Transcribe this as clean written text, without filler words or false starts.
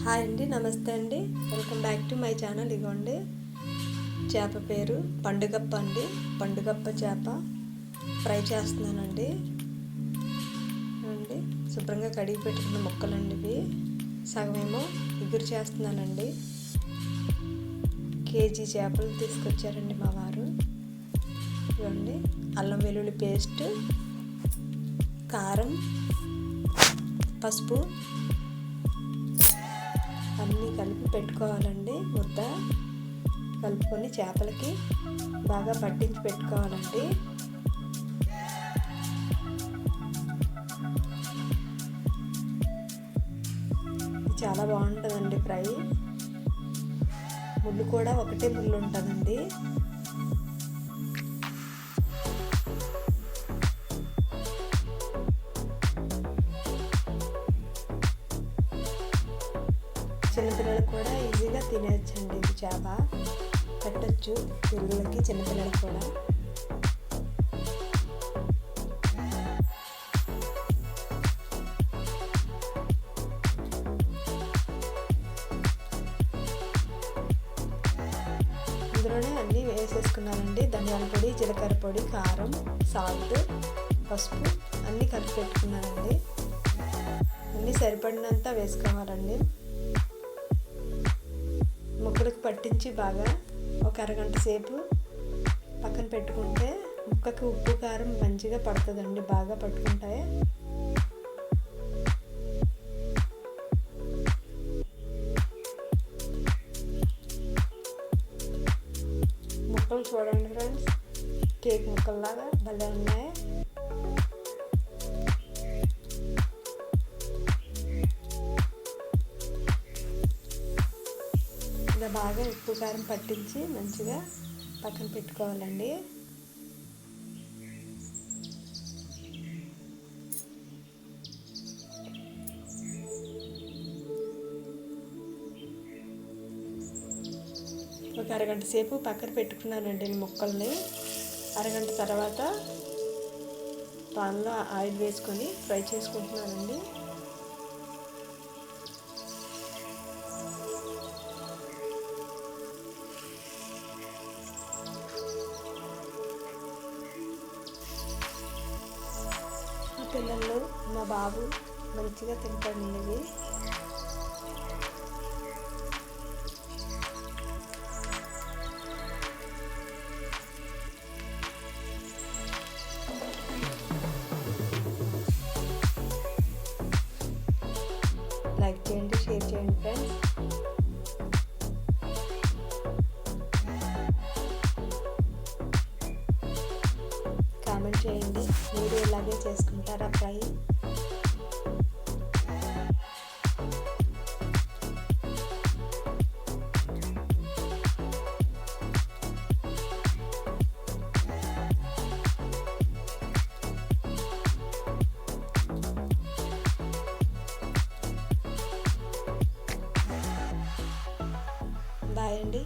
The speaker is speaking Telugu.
హాయ్ అండి, నమస్తే అండి. Welcome back to my channel. ఇగోండి చేప పేరు పండుగప్ప అండి. పండుగప్ప చేప ఫ్రై చేస్తున్నానండి. అండి శుభ్రంగా కడిగి పెట్టుకున్న ముక్కలండి ఇవి. సగమేమో ఇగురు చేస్తున్నానండి. కేజీ చేపలు తీసుకొచ్చారండి మా వారు. ఇవ్వండి అల్లం వెల్లుల్లి పేస్ట్, కారం, పసుపు అన్నీ కలిపి పెట్టుకోవాలండి. ముద్ద కలుపుకొని చేపలకి బాగా పట్టించి పెట్టుకోవాలండి. చాలా బాగుంటుందండి ఫ్రై. ముళ్ళు కూడా ఒకటే ముళ్ళు ఉంటుందండి. చిన్నపిల్లలకు కూడా ఈజీగా తినేయచ్చండి. ఇది చేప పెట్టచ్చు పిల్లలకి, చిన్నపిల్లలకి కూడా. ఇందులోనే అన్నీ వేసేసుకున్నానండి. ధనియాల పొడి, జీలకర్ర పొడి, కారం, సాల్ట్, పసుపు అన్నీ కలిపి పెట్టుకున్నానండి. అన్నీ సరిపడినంత వేసుకోవాలండి. ముక్కలకు పట్టించి బాగా ఒక అరగంట సేపు పక్కన పెట్టుకుంటే ముక్కకి ఉప్పు కారం మంచిగా పడుతుందండి. బాగా పట్టుకుంటాయి. ముక్కలు చూడండి ఫ్రెండ్స్, కేక్ ముక్కల్లాగా భలే ఉన్నాయి. ఇలా బాగా ఉప్పు కారం పట్టించి మంచిగా పక్కన పెట్టుకోవాలండి. ఒక అరగంట సేపు పక్కన పెట్టుకున్నానండి ముక్కల్ని. అరగంట తర్వాత పాన్లో ఆయిల్ వేసుకొని ఫ్రై చేసుకుంటున్నానండి. పిల్లలు, మా బాబు మంచిగా తింటాడండి ఇవి. లైక్ చేయండి, షేర్ చేయండి ఫ్రెండ్స్. కామెంట్ చేయండి, మీరు ఇలాగే చేసుకుంటారా ఫ్రై? బాయ్ అండి.